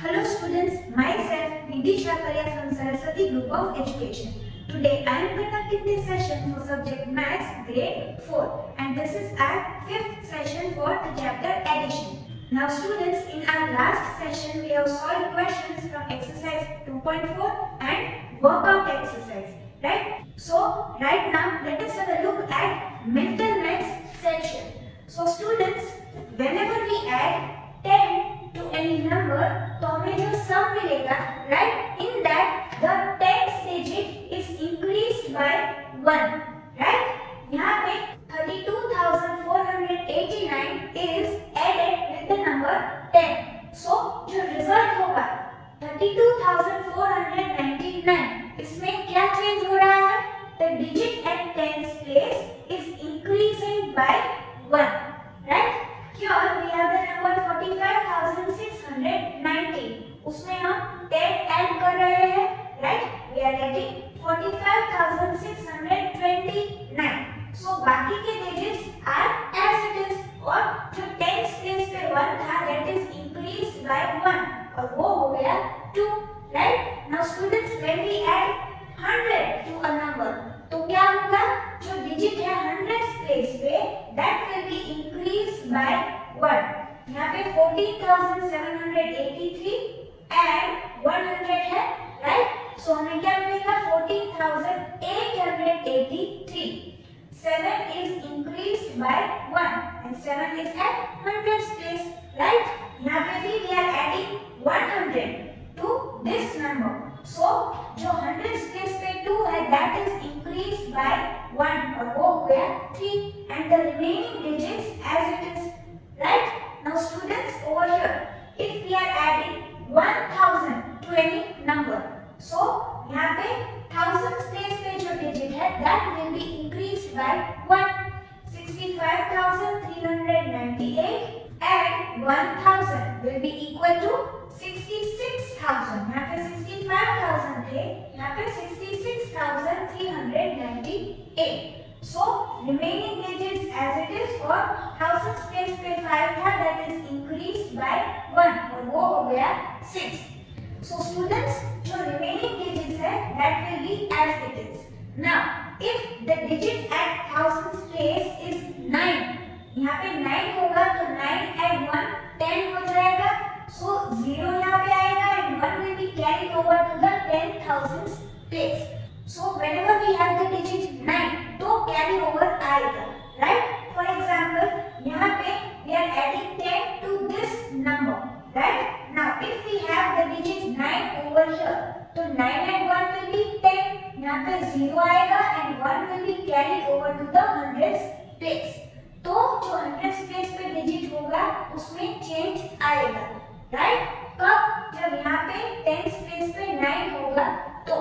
Hello students, myself Vidisha Karya from Saraswati Group of Education. Today I am conducting this session for subject Maths grade 4 and this is our 5th session for the chapter addition. Now students, in our last session we have solved questions from exercise 2.4 and workout exercise, right? So right now let us have a look at mental maths section. So students, whenever we add 10 to any number तो हमें जो sum मिलेगा, right? In that the tens digit is increased by 1, right? यहाँ पे 32,489 is added with the number 10. So जो result होगा 32,499, इसमें क्या change हो रहा है? The digit at tens place is increasing by 1, right? Here we have the number 45,690. उसमें हम 10 ऐड कर रहे हैं, right? We are getting 45,629. So बाकी के digits are as it is और जो tens place पे 1 था that is increased by 1 और वो हो गया 2, right? Now students, when we add 100 to a number तो क्या होगा? जो digit है 100th place पे that will be increased by 1. यहाँ पे 14,783 and 100 है, right? So हमें क्या मिलेगा? 14,883. 7 is increased by 1 and 7 is at 100th place, right? यहाँ पे भी we are adding 100 to this number. So जो 100th place पे 2 है that is increased by 1 और वो हो गया 3 and the remaining digits as it is, right? Now students, over here if we are adding 1000 to any number so यहाँ पे thousands place पे जो digit है that will be increased by 1. 65,398 and 1000 will be equal to 66,000. यहाँ पे 65,000 थे, यहाँ पे 66,398. So remaining digits as it is और thousands place पे 5 था that is increased by 1 और वो हो गया 6. So students, जो remaining digits है that will be as it is. Now if the digit at thousands place is 9, यहाँ पे 9 होगा तो 9 add 1 10 हो जाएगा. So 0 यहाँ पे आएगा and 1 will be carried over to the 10,000th place. So whenever we have the digit 9 तो carry over आएगा, right? For example, यहाँ पे we are adding 10 to this number, right? Now if we have the digit 9 over here, तो 9 and 1 will be 10. यहाँ पे 0 आएगा and 1 will be carried over to the 100th place. तो जो 100th place पे digit होगा उसमें change आएगा, right? कब? जब यहाँ पे 10th place पे 9 होगा तो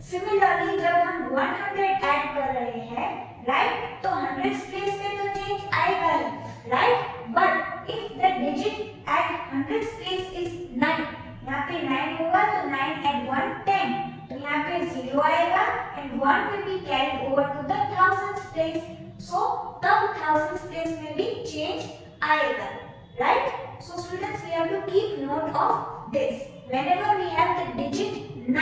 Similarly, जब हम 100 ऐड कर रहे हैं, right? तो 100th place पे तो change आएगा ही, right? But if the digit at 100th place is 9, यहाँ पे 9 होगा तो 9 add 1 10. तो यहाँ पे 0 आएगा and 1 will be carried over to the thousands place. So तब thousands place में भी change आएगा, right? So students, we have to keep note of this. Whenever we have the digit 9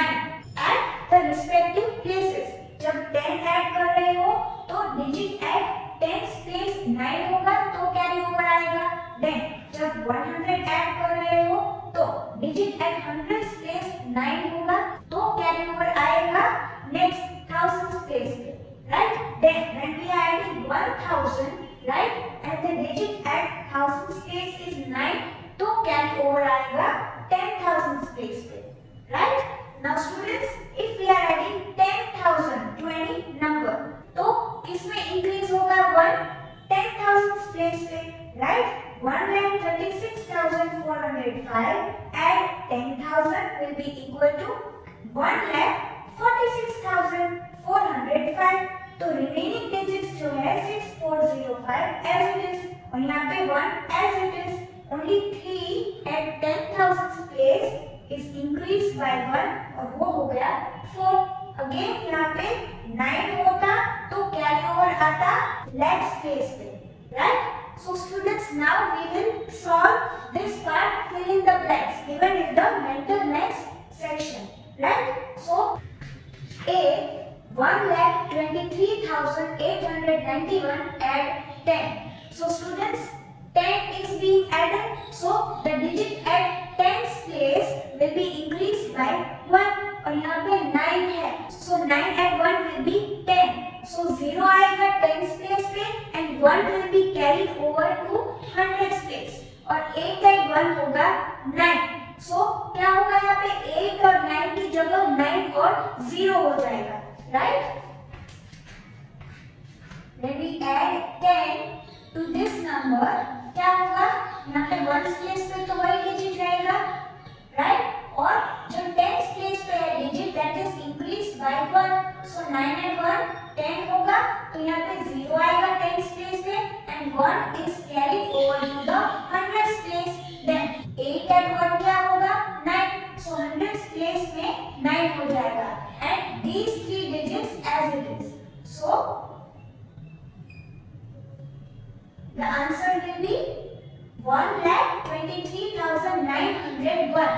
at the respective places, जब 10 add कर रहे हो तो digit at 10th place 9 होगा तो carry over आएगा. Then जब 100 ऐड कर रहे हो तो digit at 100th place 9 होगा तो carry over आएगा next thousands place पे, right? Then when we are adding 1000, right, and the digit at thousands place is 9 तो carry over आएगा 10,000 place पे, right? Now students, if we are adding 10,000 to any number, तो किसमें increase होगा 1? 10,000 place पे, right? 1,36,405 and 10,000 will be equal to 1,46,405. तो remaining digits जो है 6405 as it is और यहाँ पे 1 as it is. Only 3 at 10,000 place is increased by 1 और वो हो गया 4. Again यहाँ पे 9 होता तो carry over आता lakhs place पे, right? So students, now we will solve this part, fill in the blanks given in the mental maths section, right? So A, 1,23,891 add 10. So students, 10 is being added, so the digit at 10th place will be increased by 1 और यहाँ पे 9 है, so 9 and 1 will be 10. So 0 आएगा 10th place पे and 1 will be carried over to 100th place और 8 and 1 होगा 9. So क्या होगा यहाँ पे 8 और 9 की जगह 9 और 0 हो जाएगा, right? When we add 10 to this number, क्या होगा यहाँ पे 1st place पे तो वही डिजिट रहेगा, right? और जो 10th place पे है digit that is increased by 1, so 9 and 1 10 होगा, तो यहाँ पे 0 आएगा 10th place पे and 1 is carried over to the 100th place. Then 8 and 1 क्या होगा 9, so 100th place में 9 हो जाएगा and these three digits as it is. So the answer will be 1,23,901.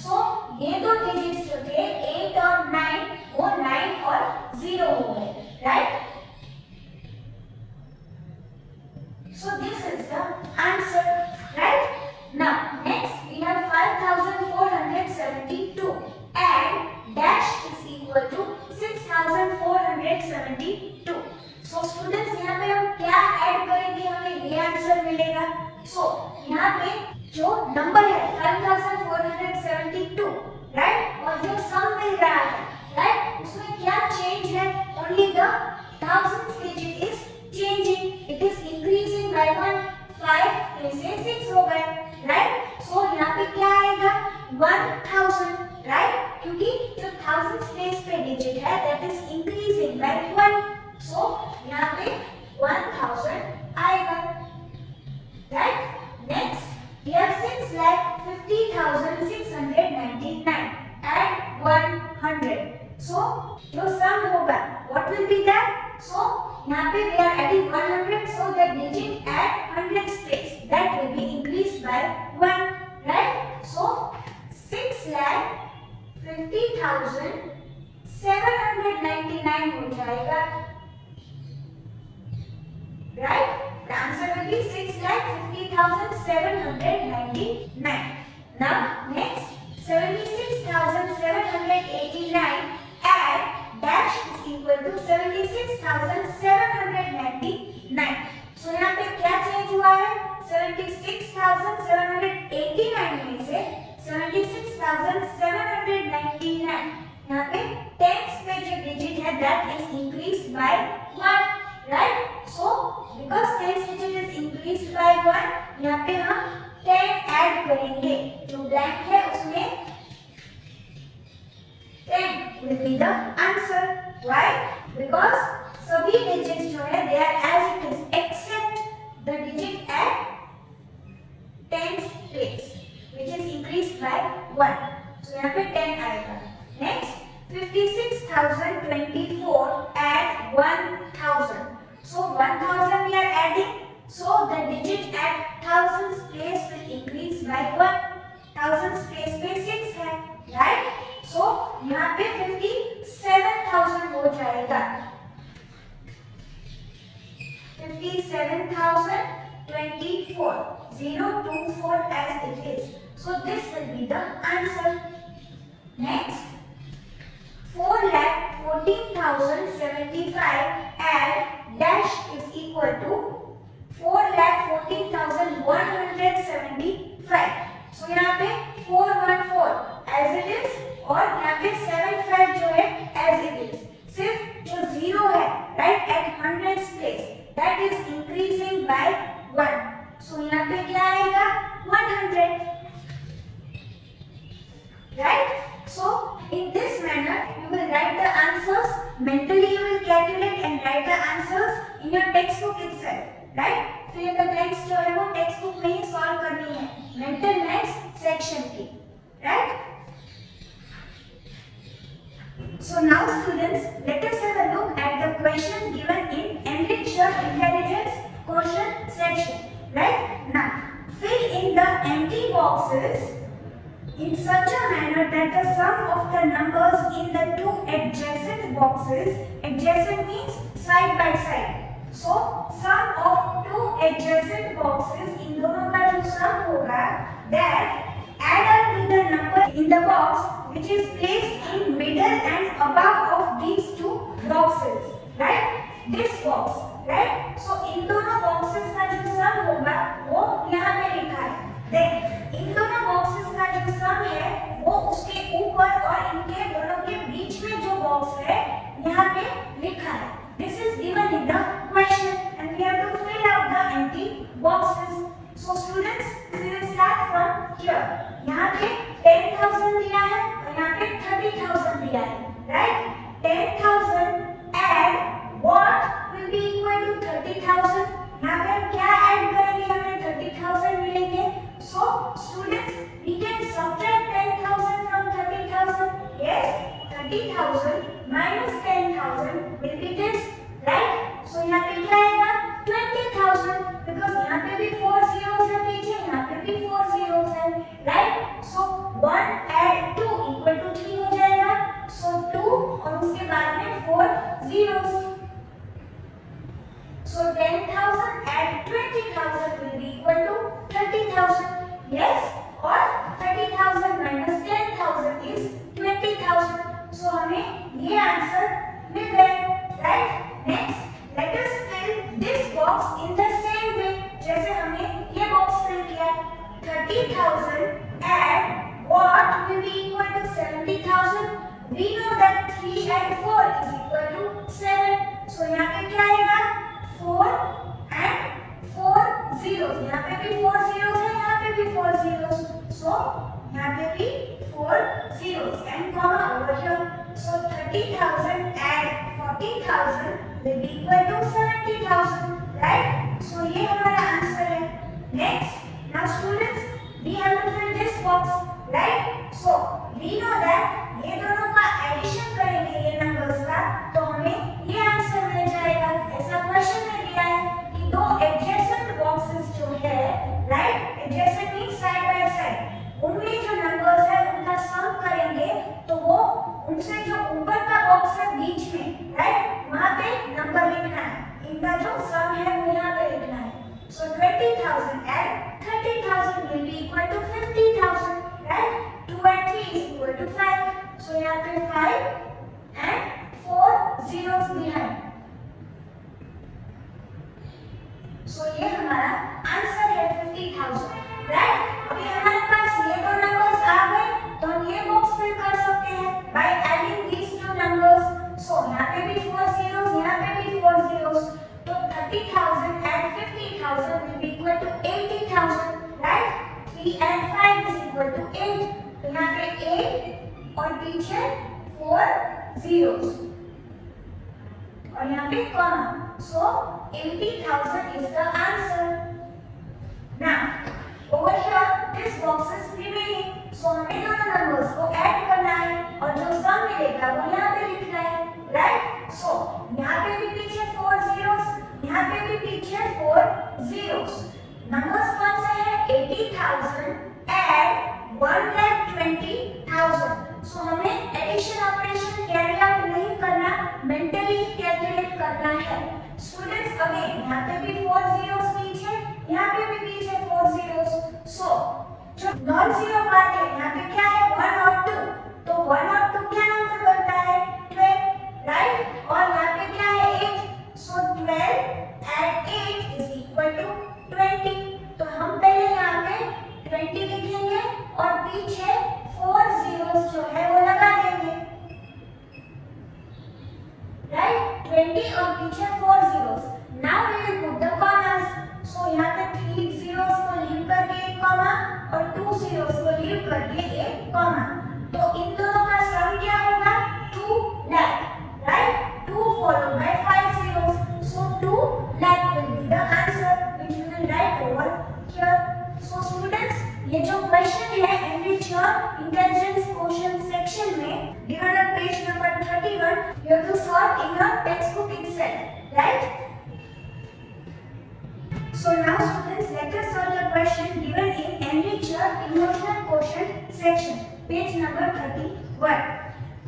So ये दो digits जो थे 8 और 9 वो 9 और 0 हो गए, right? So this is the answer, right? Now next we have 5,472 and dash is equal to 6,472. So students, यहाँ पे हम क्या ऐड करेंगे हमें ये आंसर मिलेगा. So यहाँ पे जो नंबर है 5,472, right? और जो सम मिल रहा है, right? उसमें क्या चेंज है? Only the thousands digit is changing. It is increasing by 1. 5 से 6 हो गए, right? So यहाँ पे क्या आएगा 1000, right? क्योंकि जो thousands place पे digit है that is increasing by 1. So यहाँ पे 1000 आएगा, right? Next we have 6,50,699 and 100. So जो sum होगा what will be that? So यहाँ पे we are adding 100, so the digit at 100th place that will be increased by 1, right? So 6,50,799 हो जाएगा, right? The answer will be 6,50,799. Now next 76,789 and dash is equal to 76,799. So यहाँ पे क्या change हुआ है? 76,789 में से 76,799 यहाँ पे 10th पे जो digit है that is increased by 1, right? So because 10th digit is increased by 1, यहाँ पे हम 10 ऐड करेंगे, जो blank है उसमें 10 will be the answer. Why? Because सभी digits जो है they are as it is except the digit at 10th place which is increased by 1. So यहाँ पे 10 आएगा. Next 56,024 and 1,000. So 1,000 we are adding. So the digit at thousands place will increase by 1. Thousands place पे 6 है, right? So यहाँ पे 57,000 हो जाएगा. 57,024. 024 as it is. So this will be the answer. Next 4,14,075 and dash is equal to 4,14,175. So यहाँ पे 414 as it is और यहाँ पे 75 जो है as it is. सिर्फ जो 0 है right at 100th place that is increasing by 1. So यहाँ पे क्या आएगा 100, right? So in this manner you will write the answers mentally. You will calculate and write the answers in your textbook itself, right? फिर the blanks जो है वो textbook में ही solve करनी है mental maths section की, right? So now students, let us have a look at the question given in Enrich Your Intelligence question section, right? in such a manner that the sum of the numbers in the two adjacent boxes, adjacent means side by side, so sum of two adjacent boxes, इन दोनों का जो sum होगा that add up with the number in the box which is placed in middle and above of these two boxes, right? This box, right? So इन दोनों boxes का जो sum होगा वो यहाँ पे लिखा है। Then इन दोनों boxes का जो sum है वो उसके ऊपर और इनके दोनों के बीच में जो box है यहाँ पे लिखा है। This is given in the question and we have to fill out the empty boxes. So students, we will start from here. यहाँ पे 10,000 दिया है और यहाँ पे 30,000 दिया है, right? 10,000 add what will be equal to 30,000. यहाँ पे हम क्या add करेंगे? हमें 30,000 मिलेंगे. So students, we can subtract 10,000 from 30,000. Yes, 30,000 minus 10,000 will be this, right? So यहाँ पे क्या आएगा? 20,000 because यहाँ पे भी 4 zeros है पीछे, यहाँ पे भी 4 zeros है, right? So 1 add 2 equal to 3 हो जाएगा. So 2 और उसके बाद में 4 zeros. So 10,000 add 20,000 will be equal to 30,000. Yes, or 30,000 minus 10,000 is 20,000. So हमें ये आंसर मिल गया, right? Next, let us fill this box in the same way. जैसे हमने ये box fill किया. 30,000 add what will be equal to 70,000. We know that 3 and 4 is equal to 7. So यहाँ पे क्या आएगा? 4 and 4 zeros. यहाँ पे भी 4 zeros है, यहाँ पे भी 4 zeros. So यहाँ पे भी 4 zeros and comma over here. So 30,000 add 40,000 will be equal to 70,000, right? So ये हमारा आंसर है. Next, now students, we have to fill this box, right? So we know that ये दोनों का एडिशन करेंगे ये नंबर्स का तो हमें ये आंसर मिल जाएगा. ऐसा क्वेश्चन में दिया है कि दो एडजेसेंट बॉक्सेस जो है, right? Adjacent means side by side, उनमें जो नंबर्स है उनका सम करेंगे तो वो उनसे जो ऊपर का बॉक्स है बीच में, राइट, वहां पे नंबर लिखना है. इनका जो सम है वो यहाँ पे लिखना है. So 20,000 and 30,000 will be equal to 50,000, right? 2 and 3 is equal to 5. So यहाँ पे 5 and 4 zeros behind. So ये हमारा आंसर है 50,000, right? अभी हमारे पास ये दो नंबर्स आ गए तो हम ये बॉक्स फिल कर सकते हैं by adding these two numbers. So यहाँ पे भी 4 zeros, यहाँ पे भी 4 zeros. तो 30,000 and 50,000 will be equal to 80,000, right? 3 and 5 is equal to 8. तो यहाँ पे 8 और पीछे 4 zeros और यहाँ पे comma. So 80,000 is the answer. Now over here this box is remaining. So हमें दोनों numbers को add करना है और जो sum मिलेगा वो यहाँ पे लिखना है, right? So यहाँ पे भी पीछे 4 zeros, यहाँ पे भी पीछे 4 zeros. Numbers कौन से हैं? 80,000 and 1,20,000. So हमें एडिशन ऑपरेशन कैरी आउट नहीं करना, मेंटली कैलकुलेट करना है. स्टूडेंट्स अगेन यहाँ पे भी 4 zeros पीछे, यहाँ पे भी पीछे 4 zeros. So जो नॉन जीरो पार्ट है यहाँ पे क्या है? 1 और 2. तो 1 और 2 क्या नंबर बनता है? 12, राइट? और यहाँ पे क्या है? 8. So 12 and 8 is equal to 20. तो हम पहले यहाँ पे 20 लिखेंगे और पीछे 4 zeros जो है वो लगा देंगे, राइट? 20 और पीछे 4 zeros. Now we will put the commas. So यहाँ पे 3 zeros को लीव करके एक कॉमा और 2 zeros को लीव करके एक कॉमा. तो इन दोनों का सम क्या होगा? 2 lakh, right? 2 followed by 5 zeros. So 2 lakh will be the answer which we will write over here. So students, ये जो क्वेश्चन है enrich your intelligence quotient section में given on page number 31, you have to solve in your textbook itself, right? So So now students, let us solve the question given in Enrich Your Emotional Quotient section, page number 31.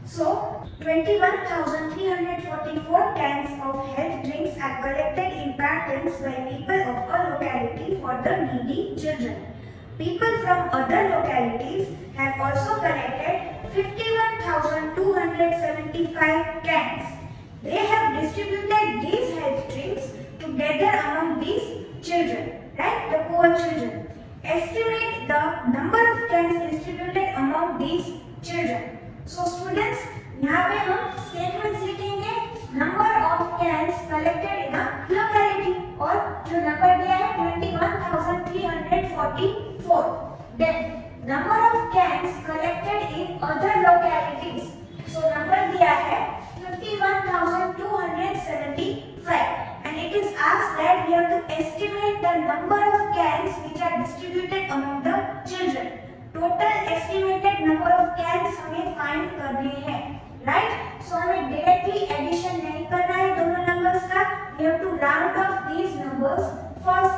So 21,344 cans of health drinks are collected in cartons by people of a locality for the needy children. People from other localities have also collected 51,275 cans. They have distributed these health drinks together among these children, right? The poor children. Estimate the number of cans distributed among these children. So students, यहाँ पे हम statements लिखेंगे number of cans collected in a locality और जो number दिया है 21,344. Then number of cans collected in other localities. So number दिया है 51,275 and it is asked that we have to estimate the number of cans which are distributed among the children. Total estimated number of cans हमें find करने हैं, right? So हमें directly addition नहीं करना है दोनों numbers का. We have to round off these numbers first.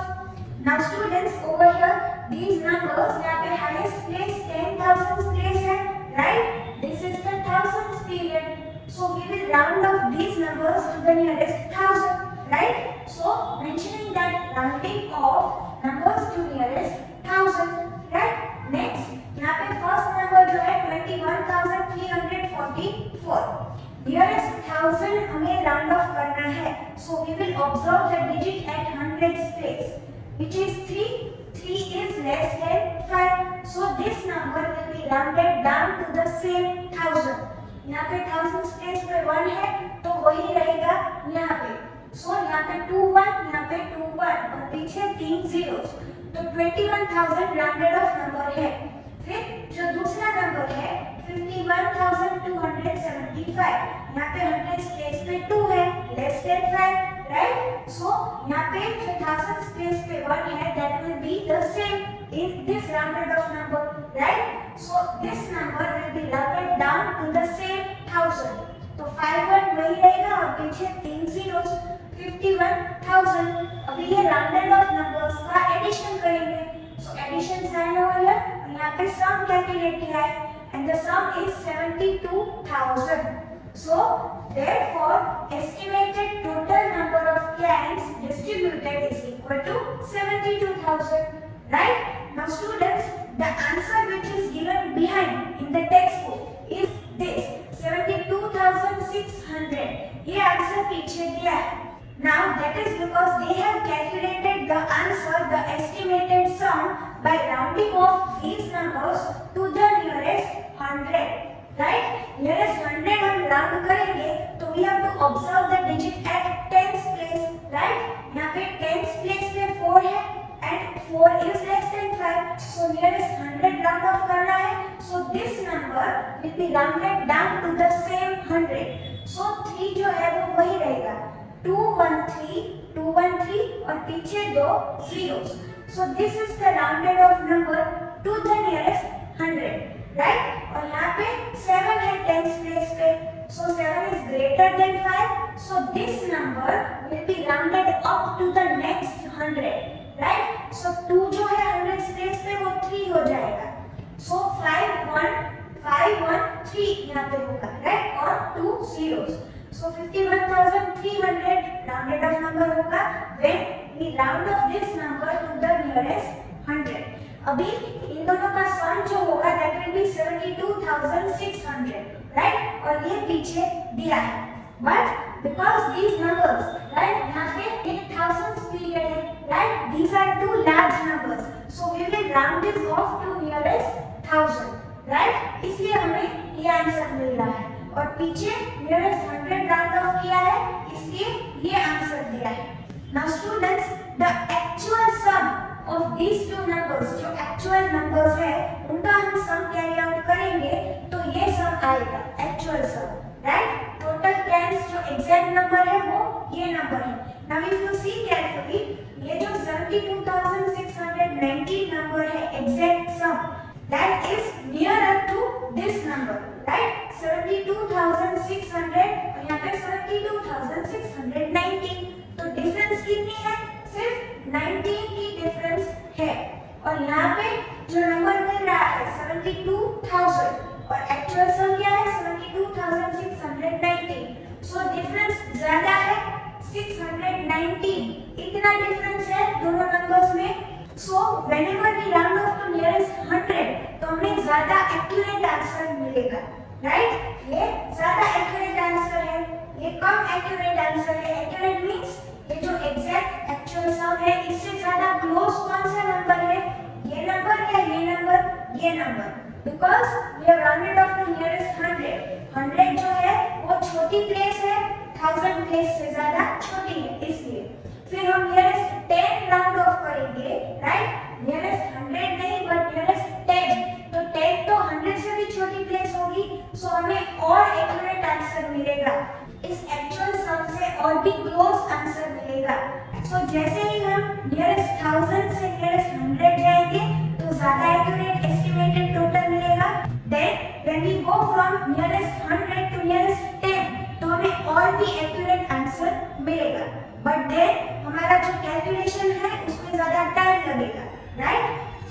Now students, over here these numbers, यहाँ पे highest place 10,000 place है, right? This is the thousands period. So we will round off these numbers to the nearest 1,000, right? So mentioning that rounding off numbers to nearest 1,000, right? Next, यहाँ पे first number जो है 21,344. Nearest 1,000 हमें round off करना है. So we will observe the digit at hundreds place, which is 3. 3 is less than 5. So this number will be rounded down to the same 1,000. यहाँ पे 1000 place पे 1 है तो वही रहेगा यहाँ पे. So यहाँ पे 2 1, यहाँ पे 2 1 और पीछे 3 zeros. तो 21,000 rounded off number है. फिर जो दूसरा नंबर है 51,275. यहाँ पे 100 place पे 2 है, less than 5, right? So यहाँ पे जो 1000 place पे 1 है, that will be the same in this rounded off number, right? So this number will be rounded down to the same 1,000. तो 51 वही रहेगा और पीछे 3 zeros 51,000. अभी ये rounded off numbers का addition करेंगे. So addition sign over here. यहाँ पे sum calculate किया है and the sum is 72,000. So therefore estimated total number of cans distributed is equal to 72,000. Right? Now students, the answer which is given behind in the textbook is this 72,600. ये answer पीछे दिया है. Now that is because they have calculated the answer, the estimated sum by rounding off these numbers to the nearest 100. Right? Nearest 100 हम round करेंगे तो we have to observe the digit at tens place. Right? यहाँ पे tens place पे 4 है and 4 is less than 5. So nearest 100 round off करना है. So this number will be rounded down to the same 100. So 3 जो है वो वही रहेगा. 213, 213 और पीछे 2 zeros. So this is the rounded off number to the nearest 100, right? और यहाँ पे 7 है tens place पे. So 7 is greater than 5. So this number will be rounded up to the next 100, right? So 2 जो है 100 place पे वो 3 हो जाएगा. So 5 1 3 यहाँ पे होगा, right? और 2 zeros. So 51,300 rounded off number होगा when we round off this number to the nearest 100. अभी इन दोनों का sum जो होगा that will be 72,600, right? और ये पीछे दिया है. But because these numbers, right? यहाँ पे एक thousands period है, right? These are two large numbers, so we will round this off to nearest 1,000, right? इसलिए हमें ये आंसर मिल रहा है. और पीछे nearest 100 round off किया है, इसलिए ये आंसर दिया है. Now students, the actual sum of these two numbers, जो actual numbers है, उनका हम sum carry out करेंगे, तो ये sum आएगा, actual sum, right? Total cans जो exact number है, वो ये number है. Now if you see carefully, ये जो 72,619 number है, exact sum, that is nearer to this number, right? 72,600 और यहाँ पे 72,619. तो डिफरेंस कितनी है? सिर्फ 19 1000 और एक्चुअल सम क्या है 72,619। सो डिफरेंस ज्यादा है 619, इतना डिफरेंस है दोनों नंबर्स में। So whenever we round off to nearest 100 तो हमें ज्यादा एक्यूरेट आंसर मिलेगा, राइट? ये ज्यादा एक्यूरेट आंसर है, ये कम एक्यूरेट आंसर है। एक्यूरेट मींस ये जो एग्जैक्ट एक्चुअल सम है इससे ज्यादा क्लोज कौन सा नंबर है, ये नंबर या ये नंबर, ये number, because we have rounded off to nearest 100 जो है वो छोटी प्लेस है, 1000 प्लेस से ज्यादा छोटी है, इसलिए फिर हम नियरेस्ट 10 राउंड ऑफ करेंगे, राइट? नियरेस्ट 100 नहीं बट नियरेस्ट 10, तो 10 तो 100 से भी छोटी प्लेस होगी, सो हमें और एक्यूरेट आंसर मिलेगा, इस एक्चुअल सम से और भी क्लोज आंसर मिलेगा। सो जैसे ही हम नियरेस्ट 1000 से नियरेस्ट 100 जाएंगे तो ज्यादा एक्यूरेट एस्टिमेटेड टोटल मिलेगा। Then when we go from nearest 100 to nearest 10 तो हमें और भी एक्यूरेट आंसर मिलेगा, बट देन हमारा जो कैलकुलेशन है उसमें ज्यादा टाइम लगेगा, right?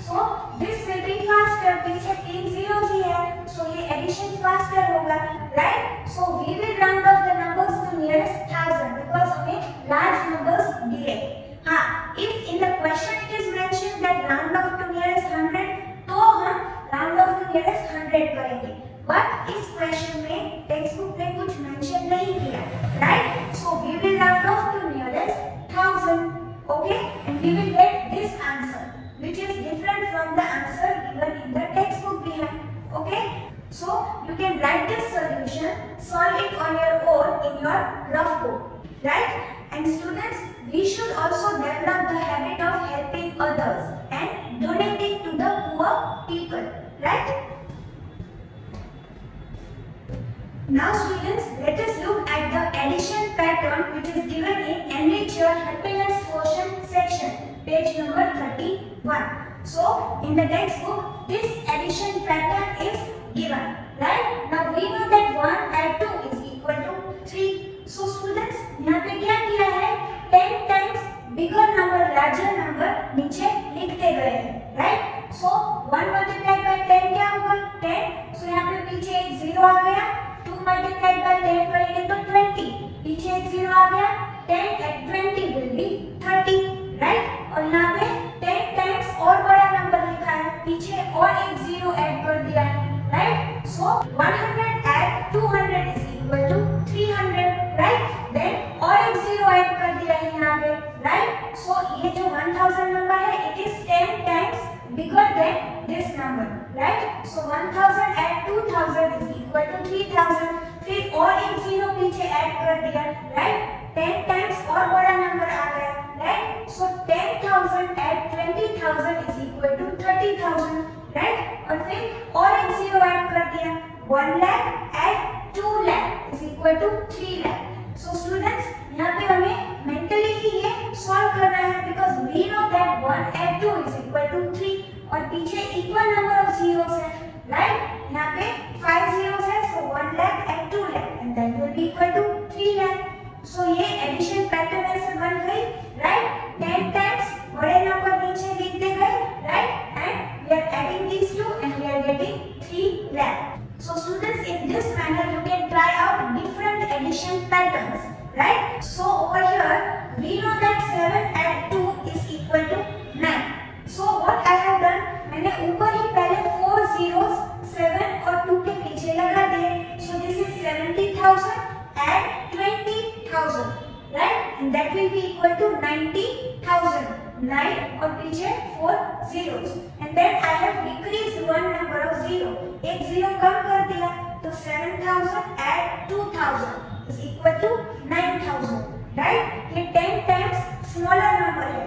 So this will be faster, पीछे 3 zeros ही है, सो ये एडिशन फास्टर होगा, right? So we will round off the numbers to nearest 1000 because हमें लार्ज नंबर्स दिए। हां, if in the question it is mentioned that round off to nearest 100 तो हम राउंड ऑफ टू नियरेस्ट 100 करेंगे, but इस question में text book में कुछ मेंशन नहीं किया, right? So we will round off to nearest 1000, okay, and we will get this answer which is different from the answer given in the textbook behind, okay? So you can write this solution, solve it on your own in your rough book, right? And students, we should also develop the habit of helping others and donating to the poor people, right? Now students, let us look at the addition pattern which is given in Enrich Your Happiness Quotient section, page number 31. So in the textbook this addition pattern is given, right? Now we know that 1 add 2 is equal to 3. So students, यहाँ पे क्या किया है, 10 times bigger number larger number नीचे लिखते गए हैं, right? So 1 multiplied by 10 क्या होगा, 10, so यहाँ पे पीछे एक 0 आ गया, 2 multiplied by 10 करेंगे तो 20, पीछे एक 0 आ गया, 10 at 20 will be 30, right? और यहाँ पे 10 टाइम्स और बड़ा नंबर लिखा है, पीछे और एक 0 ऐड कर दिया है, right? So 100 add 200 is equal to 300, right? Then और एक 0 ऐड कर दिया है यहाँ पे, राइट? सो ये जो 1000 नंबर है it is 10 times bigger than this number, right? So 1000 add 2000 is equal to 3000, फिर और एक 0 पीछे ऐड कर दिया, राइट? 10 टाइम्स और बड़ा नंबर आ गया, right? So 10,000 add 20,000 is equal to 30,000, right? और फिर और एक 0 ऐड कर दिया, 1 lakh add 2 lakh is equal to 3 lakh. So students, यहाँ पे हमें mentally ही ये solve करना है because we know that 1 add 2 is equal to 3 और पीछे equal number of zeros है, right? यहाँ पे 5 zeros है, so 1 lakh add 2 lakh and that will be equal to 3 lakh. So ये एडिशन पैटर्न ऐसे बन गई, राइट? 10 टाइम्स बड़े नंबर नीचे लिखते गए, right? And we are adding these two and we are getting 3 lakh. So students, in this manner you can try out different addition patterns, right? So over here we know that 7 add 2 is equal to 9. So what I have done, मैंने ऊपर ही पहले 4 zeros 7 और 2 के पीछे लगा दिए. So this is 70,000 add 20,000, right? And that will be equal to 90,000. 9 और पीछे 4 zeros. And then I have decreased one number of 0. एक 0 कम कर दिया तो 7,000 add 2,000 is equal to 9,000, right? ये 10 times smaller number है.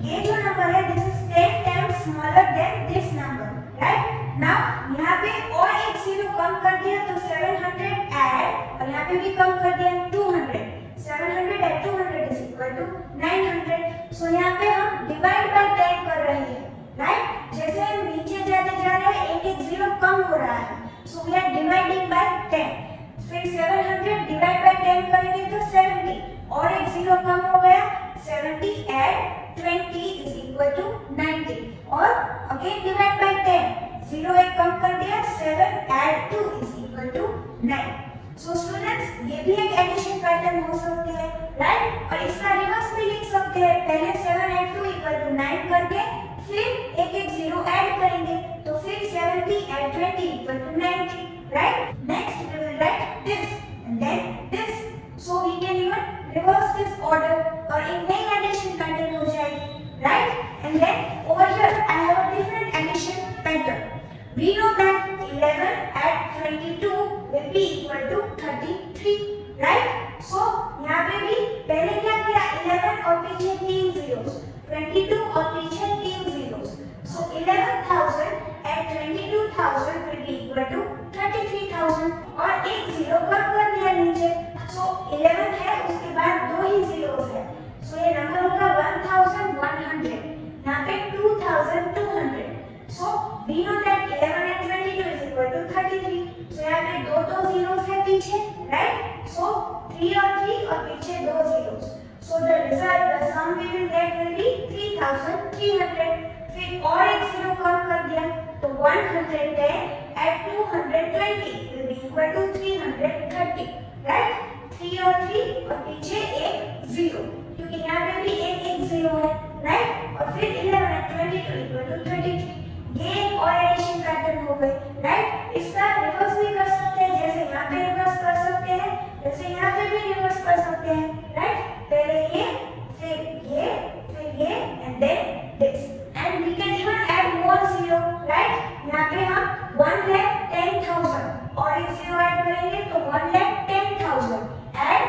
ये जो number है this is 10 times smaller than this number, right? Now यहाँ पे और एक 0 कम कर दिया तो 700 add और यहाँ पे भी कम कर दिया 200. 700 add 200 is equal to 900. So यहाँ पे हम divide by 10 कर रहे हैं, right? जैसे हम नीचे जाते जा रहे हैं एक एक 0 कम हो रहा है. So we are dividing by 10. फिर 700 divide by 10 करेंगे तो 70 और एक 0 कम हो गया. 70 add 20 is equal to 90 और again divide by 10. 0 एक कम कर दिया, 7 add 2 is equal to 9। So students ये भी एक एडिशन पैटर्न हो सकते हैं, राइट। और इसका रिवर्स भी लिख सकते हैं, पहले 7 ऐड 2 इक्वल टू 9 करके फिर एक एक 0 ऐड करेंगे, तो फिर 70 add 20 equal to 90, right. Next we will write this and then this, so we can even reverse this order और एक नई addition pattern हो जाएगी, right? And then over here I have a different addition pattern. We know that 11 add 22 will be equal to 33, right? So यहाँ पे भी पहले क्या किया, 11 और पीछे 3 zeros, 22 और पीछे 3 zeros. So 11,000 add 22,000 will be equal to 33,000 और एक zero कम कर दिया नीचे, so 11 है उसके बाद दो ही zeros है, so ये नंबर होगा 1100, यहाँ पे 2200, so we know that 11 and 22 is equal to 33, so यहाँ पे दो zeros है पीछे, right, so 3 और 3 और पीछे दो zeros, so the result, the sum we will get will be 3300, फिर और एक zero कम कर दिया तो 110 add 220 will be equal to 330, right, 3 और 3 और पीछे एक 0, क्योंकि यहाँ पे भी एक 0 है, राइट, और फिर 11 and 22 equal to 33, ये एक और एडिशन पैटर्न हो गई, राइट। इसका रिवर्स भी कर सकते हैं, जैसे यहाँ पे रिवर्स कर सकते हैं, जैसे यहाँ पे भी रिवर्स कर सकते हैं, राइट, पहले ये फिर ये and then this, and we can even add more 0, right. यहाँ पे हम 1,10,000 और एक 0 ऐड करेंगे तो 1,10,000 ऐड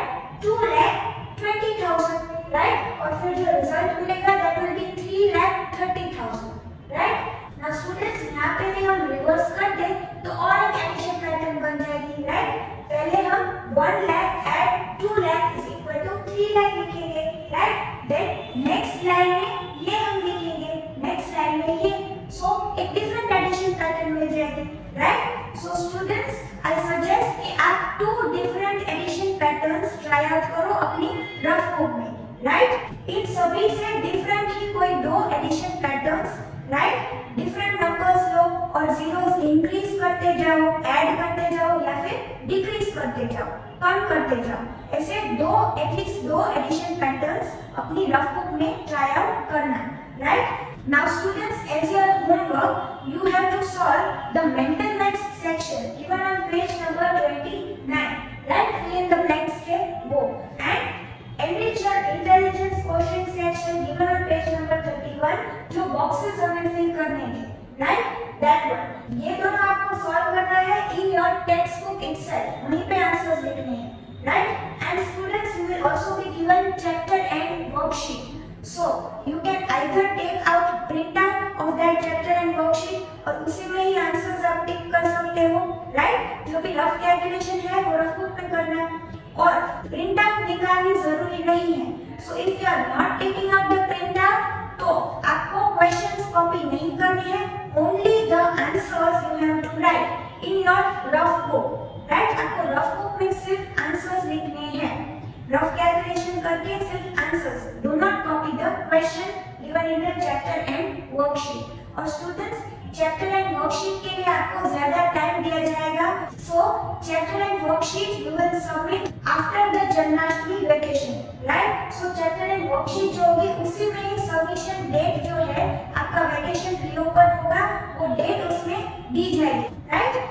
2,20,000, राइट, और फिर जो रिजल्ट मिलेगा that will be 3,30,000, right. Now students यहाँ पे भी हम रिवर्स कर दे तो और एक एडिशन पैटर्न बन जाएगी, राइट। पहले हम 1 lakh add 2 lakh is equal to 3 lakh लिखेंगे, राइट, देन नेक्स्ट लाइन में ये हम लिखेंगे, नेक्स्ट लाइन में ये, सो एक डिफरेंट एडिशन पैटर्न मिल जाएगी, right. So students I suggest कि आप 2 different addition patterns try out करो अपनी रफ बुक में, राइट। इन सभी से डिफरेंट ही कोई 2 addition patterns, right, different numbers लो और जीरोस इंक्रीज करते जाओ, ऐड करते जाओ या फिर डिक्रीज करते जाओ, कम करते जाओ, ऐसे एटलीस्ट 2 एडिशन पैटर्न्स अपनी रफ बुक में ट्राई आउट करना, right. Now students, as your homework you have to solve the mental maths section given on page number 29, right, fill in the blanks के वो, and enrich your intelligence quotient section given on page number 31 जो boxes हमें fill करने हैं, right, that one, ये दोनों आपको solve करना है in your textbook itself, वहीं पे answers लिखने हैं, right, and students you will also be given chapter and worksheet, so you can either take out print out of that chapter and worksheet और उसी में ही आंसर्स आप टिक कर सकते हो, राइट, जो भी रफ कैलकुलेशन है वो रफ बुक में करना है और प्रिंट आउट निकालनी जरूरी नहीं है, so if you are not taking out the print out तो आपको क्वेश्चंस कॉपी नहीं करनी है, only the answers you have to write in your rough book, right, आपको रफ बुक में सिर्फ आंसर्स लिखने हैं, रफ कैलकुलेशन करके सिर्फ answers, do not copy the question given in the chapter and worksheet, और स्टूडेंट्स चैप्टर एंड वर्कशीट के लिए आपको ज्यादा टाइम दिया जाएगा, सो chapter and worksheet you will submit after the Janmashtami vacation, right, so chapter and worksheet जो होगी उसी में ही सबमिशन डेट जो है आपका वेकेशन रीओपन होगा वो डेट उसमें दी जाएगी, राइट।